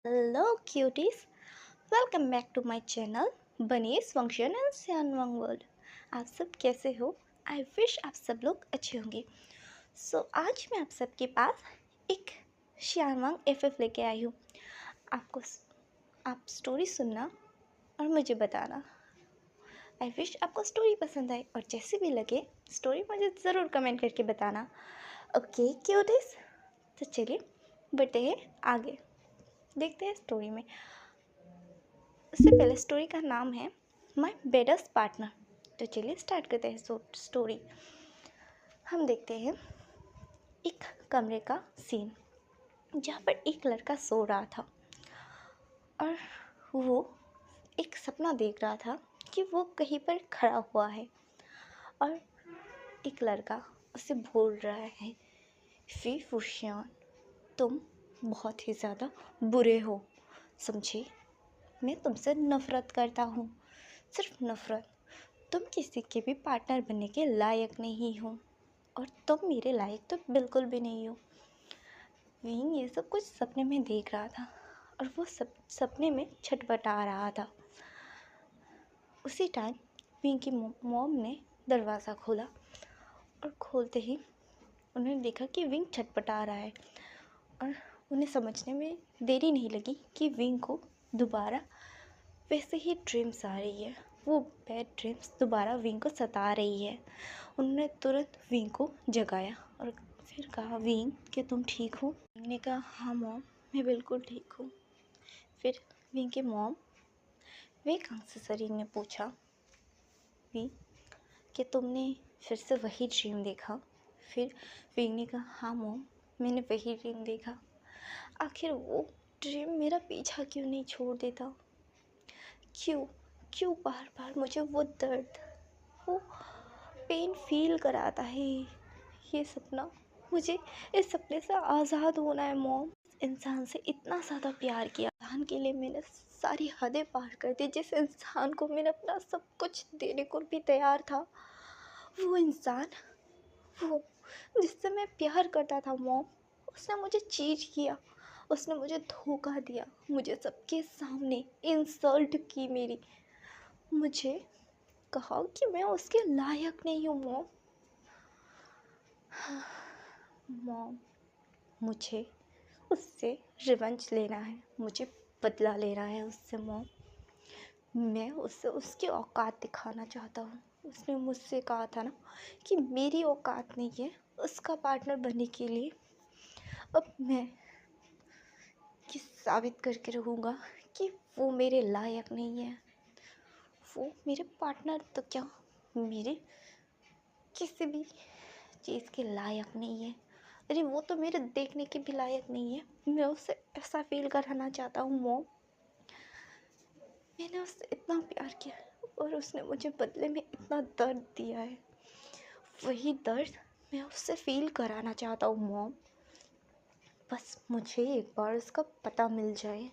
Hello cuties, welcome back to my channel Bunnies Function and Xianwang World. आप सब कैसे हो? आई विश आप सब लोग अच्छे होंगे। आज मैं आप सबके पास एक सियानवांग एफएफ लेके आई हूँ। आप स्टोरी सुनना और मुझे बताना। आई विश आपको स्टोरी पसंद आए और जैसी भी लगे स्टोरी मुझे ज़रूर कमेंट करके बताना। ओके क्यूटीज, तो चलिए बढ़ते हैं आगे, देखते हैं स्टोरी में। उससे पहले स्टोरी का नाम है माई बेस्ट पार्टनर। तो चलिए स्टार्ट करते हैं स्टोरी। हम देखते हैं एक कमरे का सीन जहाँ पर एक लड़का सो रहा था और वो एक सपना देख रहा था कि वो कहीं पर खड़ा हुआ है और एक लड़का उसे बोल रहा है, फी फुशियान, तुम बहुत ही ज़्यादा बुरे हो, समझे? मैं तुमसे नफ़रत करता हूँ, सिर्फ नफ़रत। तुम किसी के भी पार्टनर बनने के लायक नहीं हो और तुम मेरे लायक तो बिल्कुल भी नहीं हो। विंग ये सब कुछ सपने में देख रहा था और वो सपने में छटपटा रहा था। उसी टाइम विंग की मॉम ने दरवाज़ा खोला और खोलते ही उन्होंने देखा कि विंग छटपटा रहा है और उन्हें समझने में देरी नहीं लगी कि विंग को दोबारा वैसे ही ड्रीम्स आ रही है। वो बैड ड्रीम्स दोबारा विंग को सता रही है। उन्होंने तुरंत विंग को जगाया और फिर कहा, विंग क्या तुम ठीक हो? विंग ने कहा, हाँ मॉम, मैं बिल्कुल ठीक हूँ। फिर विंग के मॉम विवेक सरी ने पूछा, विंग क्या तुमने फिर से वही ड्रीम देखा? फिर विंग ने कहा, हाँ मॉम, मैंने वही ड्रीम देखा। आखिर वो ड्रीम मेरा पीछा क्यों नहीं छोड़ देता? क्यों क्यों बार बार मुझे वो दर्द, वो पेन फील कराता है? ये सपना, मुझे इस सपने से आज़ाद होना है मॉम। इस इंसान से इतना ज़्यादा प्यार किया, इंसान के लिए मैंने सारी हदें पार कर दी। जिस इंसान को मैंने अपना सब कुछ देने को भी तैयार था, वो इंसान, वो जिससे मैं प्यार करता था मॉम, उसने मुझे चीट किया, उसने मुझे धोखा दिया, मुझे सबके सामने इंसल्ट की मेरी, मुझे कहा कि मैं उसके लायक नहीं हूँ मॉम। मॉम, मुझे उससे रिवेंज लेना है, मुझे बदला लेना है उससे मॉम। मैं उससे उसकी औकात दिखाना चाहता हूँ। उसने मुझसे कहा था ना कि मेरी औकात नहीं है उसका पार्टनर बनने के लिए। अब मैं साबित करके रहूँगा कि वो मेरे लायक नहीं है। वो मेरे पार्टनर तो क्या, मेरे किसी भी चीज़ के लायक नहीं है। अरे वो तो मेरे देखने के भी लायक नहीं है। मैं उससे ऐसा फील कराना चाहता हूँ मॉम। मैंने उससे इतना प्यार किया और उसने मुझे बदले में इतना दर्द दिया है। वही दर्द मैं उससे फील कराना चाहता हूँ मॉम। बस मुझे एक बार उसका पता मिल जाए।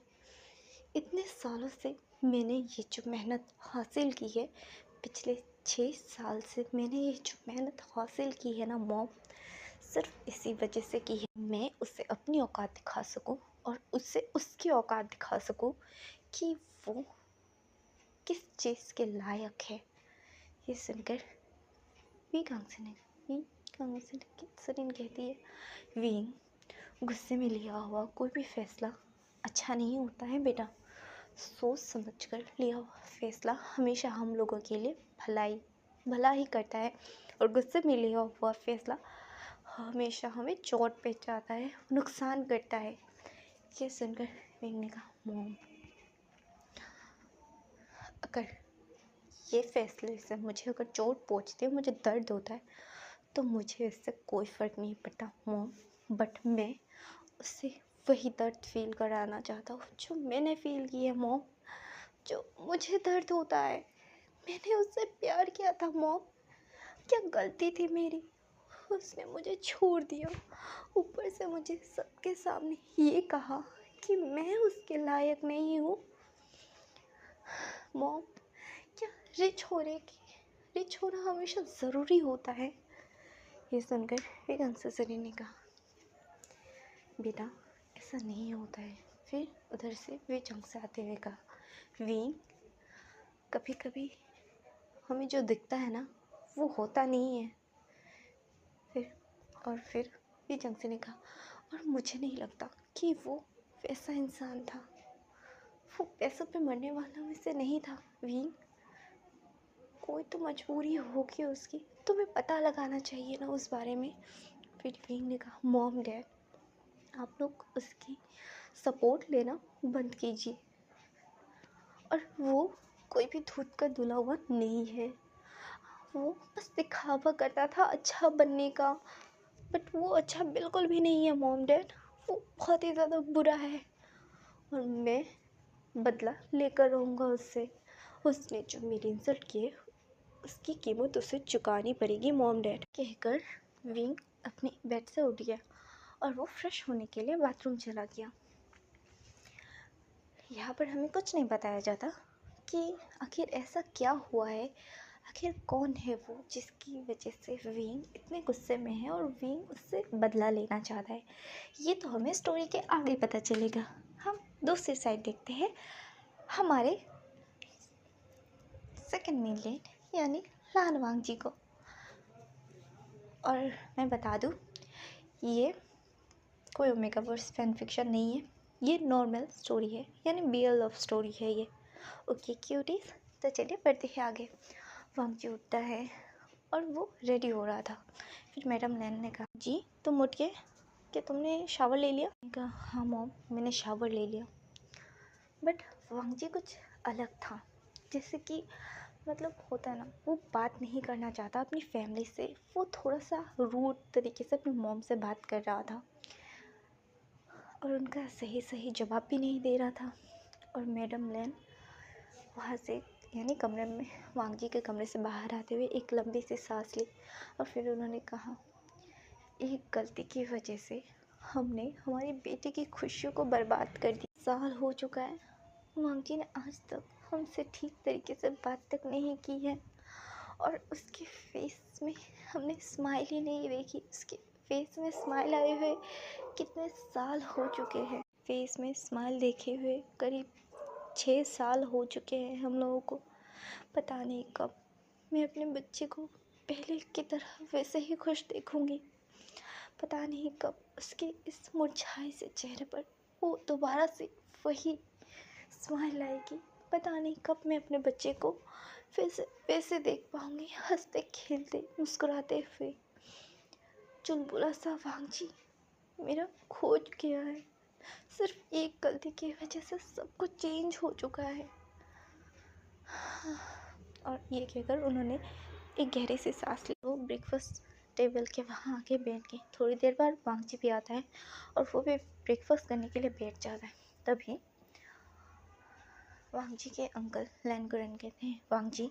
इतने सालों से मैंने ये जो मेहनत हासिल की है, पिछले 6 साल से मैंने ये जो मेहनत हासिल की है ना मॉम, सिर्फ इसी वजह से की है, मैं उसे अपनी औकात दिखा सकूं और उससे उसकी औकात दिखा सकूं कि वो किस चीज़ के लायक है। ये सुनकर सरीन कहती है, विंग, गुस्से में लिया हुआ कोई भी फैसला अच्छा नहीं होता है बेटा। सोच समझ कर लिया हुआ फैसला हमेशा हम लोगों के लिए भला ही करता है और गुस्से में लिया हुआ फैसला हमेशा हमें चोट पहुंचाता है, नुकसान करता है। ये सुनकर विंग ने कहा, मॉम, अगर ये फैसले से मुझे अगर चोट पहुंचती है, मुझे दर्द होता है, तो मुझे इससे कोई फ़र्क नहीं पड़ता मॉम। बट मैं उससे वही दर्द फील कराना चाहता हूँ जो मैंने फील किया है मॉम, जो मुझे दर्द होता है। मैंने उससे प्यार किया था मॉम, क्या गलती थी मेरी? उसने मुझे छोड़ दिया, ऊपर से मुझे सबके सामने ये कहा कि मैं उसके लायक नहीं हूँ। मॉम, क्या रिच होना हमेशा ज़रूरी होता है? ये सुनकर एक आंसर ने कहा, बेटा ऐसा नहीं होता है, फिर उधर से वे जंग से आते हुए कहा, वी, कभी कभी हमें जो दिखता है ना वो होता नहीं है। फिर वे जंग से ने कहा, और मुझे नहीं लगता कि वो वैसा इंसान था, वो पैसों पे मरने वालों में से नहीं था। वी, कोई तो मजबूरी होगी उसकी, तुम्हें पता लगाना चाहिए ना उस बारे में। फिर विंग ने कहा, मॉम डैड, आप लोग उसकी सपोर्ट लेना बंद कीजिए, और वो कोई भी धूत का धुला हुआ नहीं है, वो बस दिखावा करता था अच्छा बनने का, बट वो अच्छा बिल्कुल भी नहीं है मॉम डैड, वो बहुत ही ज़्यादा बुरा है, और मैं बदला लेकर रहूँगा उससे। उसने जो मेरी इंसल्ट किए उसकी कीमत उसे चुकानी पड़ेगी मॉम डैड, कहकर विंग अपने बेड से उठ गया और वो फ्रेश होने के लिए बाथरूम चला गया। यहाँ पर हमें कुछ नहीं बताया जाता कि आखिर ऐसा क्या हुआ है, आखिर कौन है वो जिसकी वजह से विंग इतने गुस्से में है और विंग उससे बदला लेना चाहता है। ये तो हमें स्टोरी के आगे पता चलेगा। हम दूसरी साइड देखते हैं हमारे सेकंड मेन लीड यानी लान वांग जी को। और मैं बता दूँ, ये कोई ओमेगा वर्स फैन फिक्शन नहीं है, ये नॉर्मल स्टोरी है, यानी BL लव स्टोरी है ये। ओके क्यूटीज, तो चलिए बढ़ते हैं आगे। वांग जी उठता है और वो रेडी हो रहा था। फिर मैडम लैन ने कहा, जी तुम उठ गए, क्या तुमने शावर ले लिया? मैंने कहा, हाँ मॉम, मैंने शावर ले लिया। बट वांग जी कुछ अलग था, जैसे कि मतलब होता है ना, वो बात नहीं करना चाहता अपनी फैमिली से, वो थोड़ा सा रूड तरीके से अपनी मॉम से बात कर रहा था और उनका सही सही जवाब भी नहीं दे रहा था। और मैडम लैन वहाँ से यानी कमरे में, वांग जी के कमरे से बाहर आते हुए एक लंबी सी सांस ली और फिर उन्होंने कहा, एक गलती की वजह से हमने हमारी बेटी की खुशियों को बर्बाद कर दिया। साल हो चुका है, वांग जी ने आज तक हमसे ठीक तरीके से बात तक नहीं की है और उसके फेस में हमने स्माइल ही नहीं देखी। उसके फेस में स्माइल आए हुए कितने साल हो चुके हैं, फेस में स्माइल देखे हुए करीब 6 साल हो चुके हैं हम लोगों को। पता नहीं कब मैं अपने बच्चे को पहले की तरह वैसे ही खुश देखूंगी, पता नहीं कब उसके इस मुरझाए से चेहरे पर वो दोबारा से वही स्माइल आएगी, पता नहीं कब मैं अपने बच्चे को फिर से वैसे देख पाऊंगी, हंसते खेलते मुस्कुराते हुए। चुलबुला सा वांग जी मेरा खो गया है, सिर्फ एक गलती की वजह से सब कुछ चेंज हो चुका है। और ये कहकर उन्होंने एक गहरी सी सांस ली। वो ब्रेकफास्ट टेबल के वहाँ आके बैठ गई। थोड़ी देर बाद वांग जी भी आता है और वो भी ब्रेकफास्ट करने के लिए बैठ जाता है। तभी वांग जी के अंकल लैन गुरन कहते हैं, वांग जी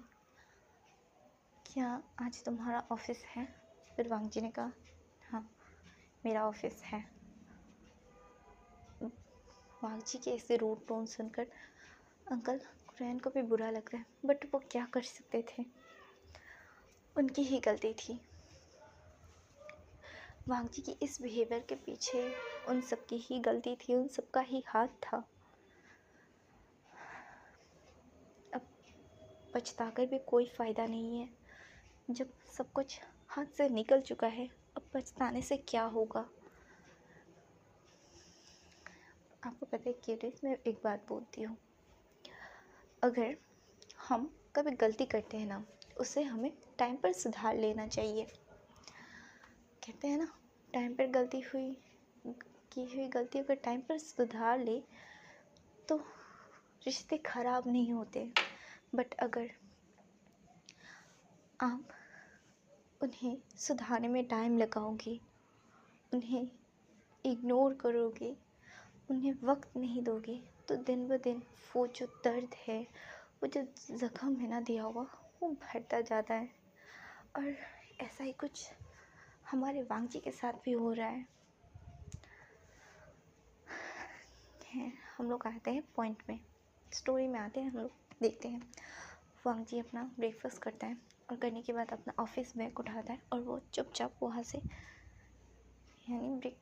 क्या आज तुम्हारा ऑफिस है? फिर वांग जी ने कहा, हाँ मेरा ऑफिस है। वांग जी के ऐसे रूड टोन सुनकर अंकल कुरैन को भी बुरा लग रहा है, बट वो क्या कर सकते थे, उनकी ही गलती थी। वांग जी की इस बिहेवियर के पीछे उन सबकी ही गलती थी, उन सबका ही हाथ था। अब पछताकर भी कोई फ़ायदा नहीं है, जब सब कुछ हाथ से निकल चुका है, अब पछताने से क्या होगा। आपको पता है क्यूटीज, मैं एक बात बोलती हूँ, अगर हम कभी गलती करते हैं ना, उसे हमें टाइम पर सुधार लेना चाहिए। कहते हैं ना, टाइम पर गलती हुई की हुई गलती अगर टाइम पर सुधार ले तो रिश्ते ख़राब नहीं होते। बट अगर आप उन्हें सुधारने में टाइम लगाओगे, उन्हें इग्नोर करोगे, उन्हें वक्त नहीं दोगे, तो दिन ब दिन वो जो दर्द है, वो जो ज़ख्म है ना दिया हुआ, वो बढ़ता जाता है। और ऐसा ही कुछ हमारे वांग जी के साथ भी हो रहा है। हम लोग आते हैं पॉइंट में, स्टोरी में आते हैं, हम लोग देखते हैं वांग जी अपना ब्रेकफास्ट करता है और करने के बाद अपना ऑफिस बैग उठाता है और वो चुपचाप वहाँ से यानी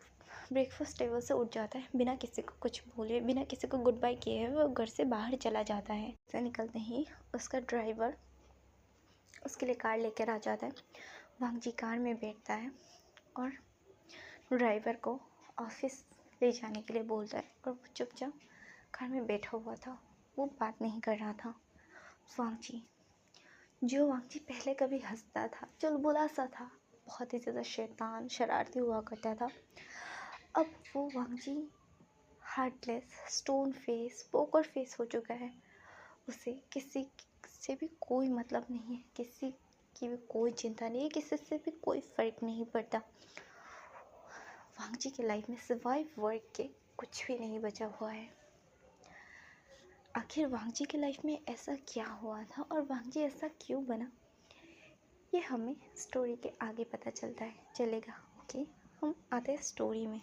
ब्रेकफास्ट टेबल से उठ जाता है, बिना किसी को कुछ बोले, बिना किसी को गुड बाय किए वो घर से बाहर चला जाता है। से निकलते ही उसका ड्राइवर उसके लिए कार लेकर आ जाता है। वांग जी कार में बैठता है और ड्राइवर को ऑफिस ले जाने के लिए बोलता है, और वो चुपचाप कार में बैठा हुआ था, वो बात नहीं कर रहा था। वांग जी पहले कभी हंसता था, चुलबुला सा था, बहुत ही ज़्यादा शैतान शरारती हुआ करता था, अब वो Wangji heartless, stone face, poker face हो चुका है। उसे किसी से भी कोई मतलब नहीं है, किसी की भी कोई चिंता नहीं है, किसी से भी कोई फ़र्क नहीं पड़ता। वांग जी की लाइफ में सिवाय वर्क के कुछ भी नहीं बचा हुआ है। आखिर वांग जी की लाइफ में ऐसा क्या हुआ था और वांग जी ऐसा क्यों बना, ये हमें स्टोरी के आगे पता चलेगा। ओके, हम आते हैं स्टोरी में।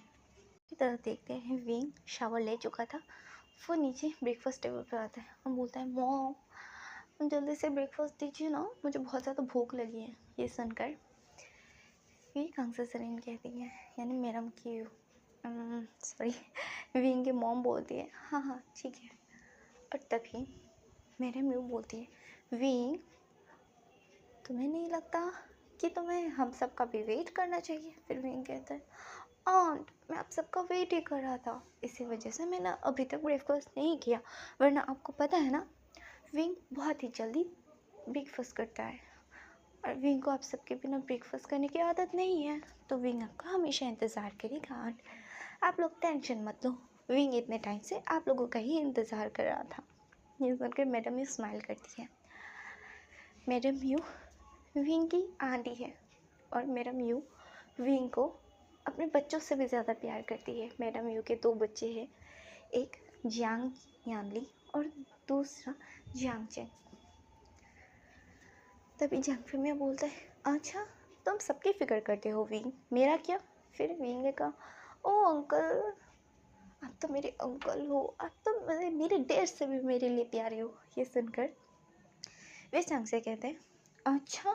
की तरह देखते हैं, विंग शावर ले चुका था, वो नीचे ब्रेकफास्ट टेबल पर आता है और बोलता है, मॉम जल्दी से ब्रेकफास्ट दीजिए ना, मुझे बहुत ज़्यादा भूख लगी है। ये सुनकर विंग आंसर सरीन कहती है, यानी मैडम की सॉरी विंग की मॉम बोलती है, हाँ हाँ ठीक है। और तभी मेरे म्यू बोलती है, विंग तुम्हें नहीं लगता कि तुम्हें हम सब का भी वेट करना चाहिए? फिर विंग कहता है, आंट मैं आप सबका वेट ही कर रहा था, इसी वजह से मैंने अभी तक ब्रेकफास्ट नहीं किया, वरना आपको पता है ना विंग बहुत ही जल्दी ब्रेकफास्ट करता है, और विंग को आप सबके बिना ब्रेकफास्ट करने की आदत नहीं है, तो विंग आपका हमेशा इंतज़ार करेगा। आंट आप लोग टेंशन मत लो, विंग इतने टाइम से आप लोगों का ही इंतज़ार कर रहा था। ये सुनकर मैडम यू स्माइल करती है। मैडम यू विंग की आंटी है, और मैडम यू विंग को अपने बच्चों से भी ज़्यादा प्यार करती है। मैडम यू के 2 बच्चे हैं, एक जियांग यानली और दूसरा जियांग चेंग। तभी जियांग फिमिया बोलता है, अच्छा तुम सबकी फ़िक्र करते हो विंग, मेरा क्या? फिर विंग ने कहा, ओ अंकल आप तो मेरे अंकल हो, आप तो मेरे डैड से भी मेरे लिए प्यारे हो। ये सुनकर वे जियांग से कहते हैं, अच्छा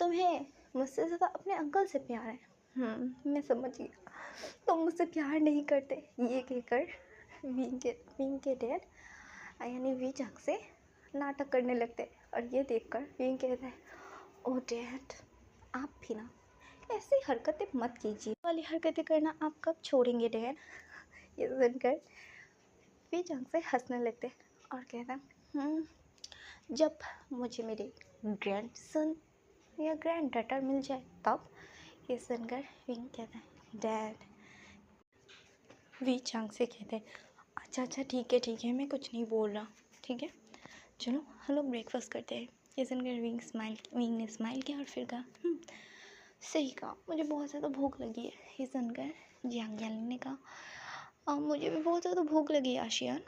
तुम्हें मुझसे ज़्यादा अपने अंकल से प्यार है। मैं समझ गया, तुम मुझसे प्यार नहीं करते। ये कहकर विंग के डैड यानी वी जंग से नाटक करने लगते, और ये देखकर विंग कहता है, ओ डैड आप भी ना ऐसी हरकतें मत कीजिए, वाली हरकतें करना आप कब छोड़ेंगे डैड? ये सुनकर वी जंग से हंसने लगते और कहता है, जब मुझे मेरे ग्रैंडसन या ग्रैंड डॉटर मिल जाए तब। ये सुनकर विंग कहता है, डैड। वी चांग से कहते हैं, अच्छा ठीक है मैं कुछ नहीं बोल रहा, ठीक है चलो हम लोग ब्रेकफास्ट करते हैं। ये सुनकर विंग ने स्माइल किया और फिर कहा, सही कहा, मुझे बहुत ज़्यादा भूख लगी है। ये सुनकर जियांग यानली ने कहा, मुझे भी बहुत ज़्यादा भूख लगी है आशियान।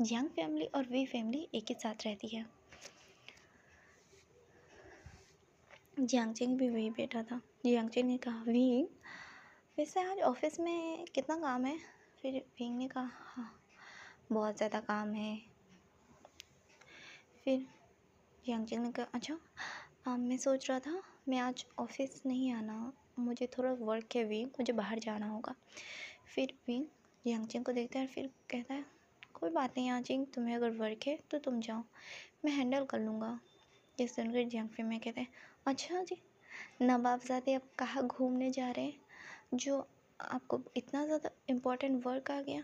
जियांग फैमिली और वी फैमिली एक ही साथ रहती है। जियांगचेंग भी वही बैठा था। जियांगचेंग ने कहा, विंग वैसे आज ऑफिस में कितना काम है? फिर विंग ने कहा, हाँ बहुत ज़्यादा काम है। फिर जियांगचेंग ने कहा, अच्छा मैं सोच रहा था मैं आज ऑफिस नहीं आना, मुझे थोड़ा वर्क है विंग, मुझे बाहर जाना होगा। फिर विंग जियांगचेंग को देखता है और फिर कहता है, कोई बात नहीं जियांगचेंग, तुम्हें अगर वर्क है तो तुम जाओ, मैं हैंडल कर लूँगा। ये सुनकर जियांग में कहते हैं, अच्छा जी नवाबजादे अब कहाँ घूमने जा रहे हैं जो आपको इतना ज़्यादा इम्पोर्टेंट वर्क आ गया?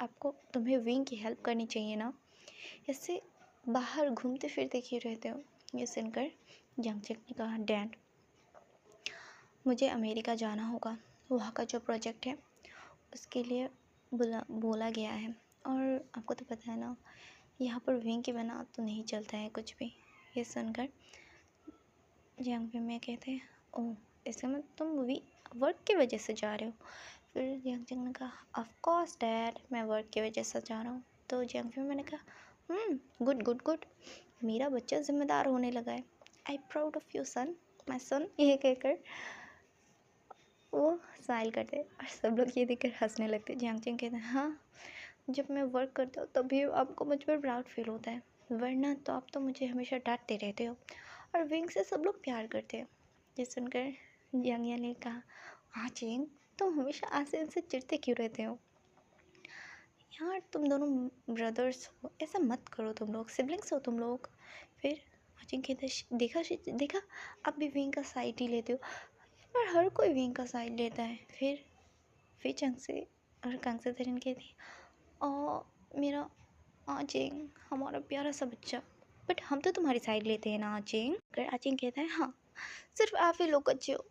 आपको तुम्हें विंग की हेल्प करनी चाहिए ना, ऐसे बाहर घूमते फिरते क्यों रहते हो? ये सुनकर जियांगचेक ने कहा, डैड मुझे अमेरिका जाना होगा, वहाँ का जो प्रोजेक्ट है उसके लिए बोला गया है, और आपको तो पता है ना यहाँ पर विंग के बिना तो नहीं चलता है कुछ भी। ये सुनकर जियांग में कहते हैं, ओह इसके मतलब तुम वर्क की वजह से जा रहे हो? फिर जियांग ने कहा, ऑफ कोर्स डैड मैं वर्क की वजह से जा रहा हूँ। तो जियांग मैंने कहा, गुड मेरा बच्चा जिम्मेदार होने लगा है, आई प्राउड ऑफ यू सन माई सन। ये कहकर वो स्माइल करते और सब लोग ये देखकर हंसने लगते। जियांग कहते हैं, हाँ जब मैं वर्क करता हूँ तभी आपको मुझ पर प्राउड फील होता है, वरना तो आप तो मुझे हमेशा डांटते रहते हो, और विंग से सब लोग प्यार करते हैं। ये सुनकर जियांग ने कहा, हाँ चेंग तुम हमेशा ऐसे इनसे चिढ़ते क्यों रहते हो? यार तुम दोनों ब्रदर्स हो, ऐसा मत करो, तुम लोग सिबलिंग्स हो तुम लोग। फिर अजिंक्य देखा देखा, आप भी विंग का साइड ही लेते हो। पर हर कोई विंग का साइड लेता है। फिर चंग से और कंग से तरन कहती मेरा आचिंग, हमारा प्यारा सा बच्चा, बट हम तो तुम्हारी साइड लेते हैं ना आचिंग। अगर आचिंग कहता है हाँ, सिर्फ आप ही लोग अच्छे हो,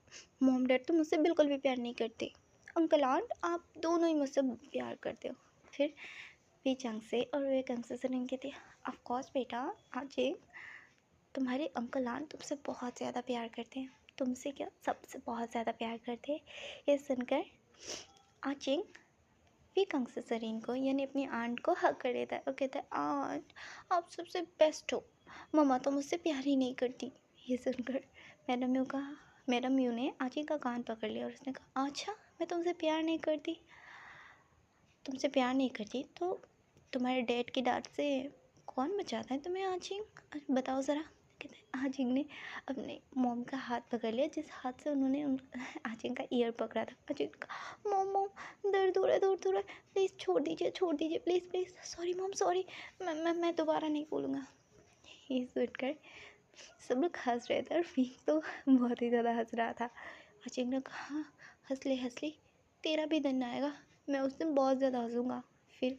मॉम डैड तो मुझसे बिल्कुल भी प्यार नहीं करते, अंकल आंट आप दोनों ही मुझसे प्यार करते हो। फिर वे चंग से और वे कंग से तरन कहती है ऑफ कोर्स बेटा आचिंग, तुम्हारे अंकल आंट तुमसे बहुत ज़्यादा प्यार करते हैं, तुमसे क्या सबसे बहुत ज़्यादा प्यार करते हैं। ये सुनकर आचिंग भी कंग से सरीन को यानी अपनी आंट को हक कर देता है और कहता है आंट आप सबसे बेस्ट हो, मम्मा तो मुझसे प्यार ही नहीं करती। ये सुनकर मैडम यू ने आचिंग का कान पकड़ लिया और उसने कहा अच्छा मैं तुमसे प्यार नहीं करती, तो तुम्हारे डैड की डांट से कौन बचाता है तुम्हें आचिंग, बताओ ज़रा। कहते हैं आचिंग ने अपने मॉम का हाथ पकड़ लिया, जिस हाथ से उन्होंने आचिंग का ईयर पकड़ा था। आचिंग का मॉम मॉम दर्द हो रहा है, प्लीज़ छोड़ दीजिए please please, sorry mom sorry, मैं दोबारा नहीं बोलूँगा। ये सुनकर सब लोग हंस रहे थे और वीक तो बहुत ही ज़्यादा हंस रहा था। आचिंग ने कहा हंस ले, तेरा भी दिन आएगा, मैं उस दिन बहुत ज़्यादा हंसूँगा। फिर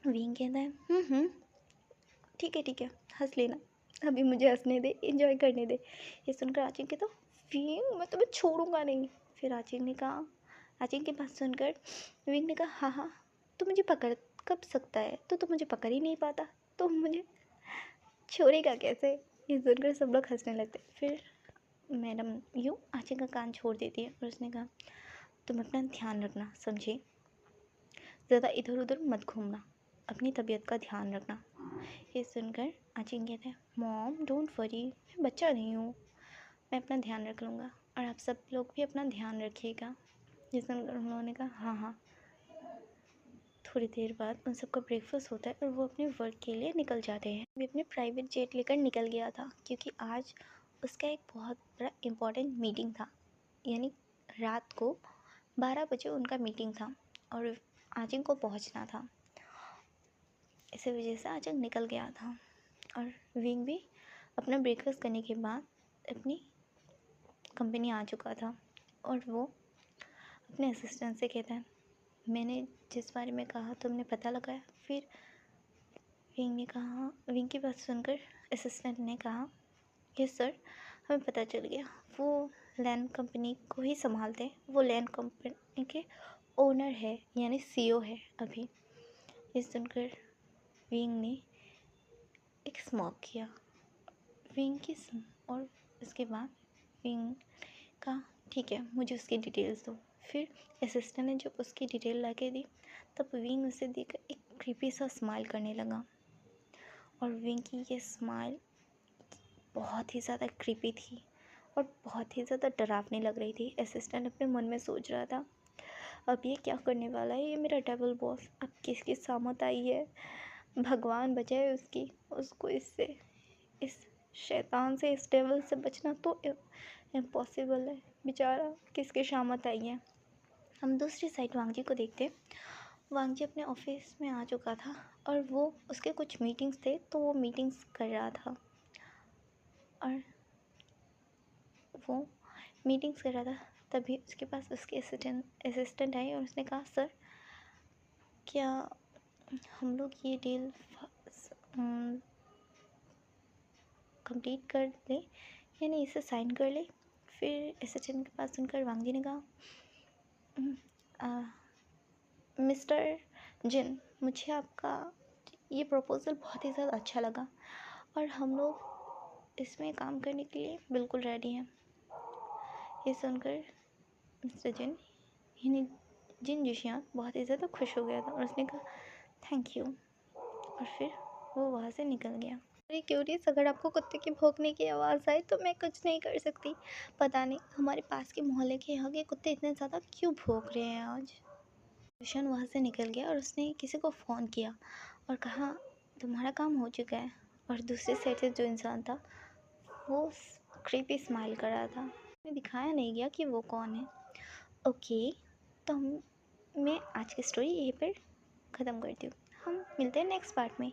वीक कहता है ठीक है हंस लेना, अभी मुझे हंसने दे, एंजॉय करने दे। ये सुनकर आचिंग कहता वीक मैं तुम्हें छोड़ूंगा नहीं। फिर आचिंग की बात सुनकर वीक ने कहा हाँ तो मुझे पकड़ कब सकता है, तो मुझे पकड़ ही नहीं पाता, तो मुझे छोड़ेगा कैसे। ये सुनकर सब लोग हंसने लगते। फिर मैडम यूँ आचिंग का कान छोड़ देती है और उसने कहा तुम अपना ध्यान रखना, समझे, ज़्यादा इधर उधर मत घूमना, अपनी तबीयत का ध्यान रखना। ये सुनकर आचिंग कहते हैं मॉम डोंट वरी, मैं बच्चा नहीं हूँ, मैं अपना ध्यान रख लूँगा और आप सब लोग भी अपना ध्यान रखिएगा। ये सुनकर उन्होंने कहा हाँ। थोड़ी देर बाद उन सबका ब्रेकफास्ट होता है और वो अपने वर्क के लिए निकल जाते हैं। वो अपने प्राइवेट जेट लेकर निकल गया था क्योंकि आज उसका एक बहुत बड़ा इम्पोर्टेंट मीटिंग था, यानी रात को 12 बजे उनका मीटिंग था और आचिंग को पहुंचना था। इसी वजह से आचिंग निकल गया था और विंग भी अपना ब्रेकफास्ट करने के बाद अपनी कंपनी आ चुका था और वो अपने असिस्टेंट से कहता है मैंने जिस बारे में कहा तुमने पता लगाया। फिर विंग की बात सुनकर असिस्टेंट ने कहा यस सर, हमें पता चल गया, वो लैंड कंपनी को ही संभालते हैं, वो लैंड कंपनी के ओनर है यानी सीईओ है अभी। ये सुनकर विंग ने एक स्मॉक किया और उसके बाद विंग का ठीक है मुझे उसकी डिटेल्स दो। फिर असिस्टेंट ने जब उसकी डिटेल ला के दी तब विंग उसे देखकर एक क्रीपी सा स्माइल करने लगा और विंग की ये स्माइल बहुत ही ज़्यादा क्रीपी थी और बहुत ही ज़्यादा डरावनी लग रही थी। असिस्टेंट अपने मन में सोच रहा था अब ये क्या करने वाला है, ये मेरा डबल बॉस अब किसकी सामत आई है, भगवान बचाए उसको इस शैतान से, इस डेविल से बचना तो इम्पॉसिबल है, बेचारा किसके शामत आई है। हम दूसरी साइड वांगजी को देखते हैं। वांगजी अपने ऑफिस में आ चुका था और वो उसके कुछ मीटिंग्स थे तो वो मीटिंग्स कर रहा था और वो मीटिंग्स कर रहा था तभी उसके पास उसके असिस्टेंट आई और उसने कहा सर क्या हम लोग ये डील कंप्लीट कर लें यानी इसे साइन कर ले। फिर असिस्टेंट के पास सुनकर वांगजी ने कहा मिस्टर जिन, मुझे आपका ये प्रपोज़ल बहुत ही ज़्यादा अच्छा लगा और हम लोग इसमें काम करने के लिए बिल्कुल रेडी हैं। ये सुनकर मिस्टर जिन यानी जिन जिशियान बहुत ही ज़्यादा खुश हो गया था और उसने कहा थैंक यू और फिर वो वहाँ से निकल गया। अरे क्यूरियस, अगर आपको कुत्ते की भौंकने की आवाज़ आए तो मैं कुछ नहीं कर सकती, पता नहीं हमारे पास के मोहल्ले के यहाँ के कुत्ते इतने ज़्यादा क्यों भौंक रहे हैं आज। रोशन वहाँ से निकल गया और उसने किसी को फ़ोन किया और कहा तुम्हारा काम हो चुका है। और दूसरी साइड से जो इंसान था वो क्रीपी स्माइल कर रहा था, दिखाया नहीं गया कि वो कौन है। ओके तो मैं आज की स्टोरी यहीं पर ख़त्म करती हूँ। हम मिलते हैं नेक्स्ट पार्ट में।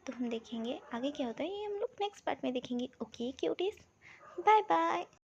तो हम देखेंगे आगे क्या होता है, ये हम लोग नेक्स्ट पार्ट में देखेंगे। Okay cuties, bye bye.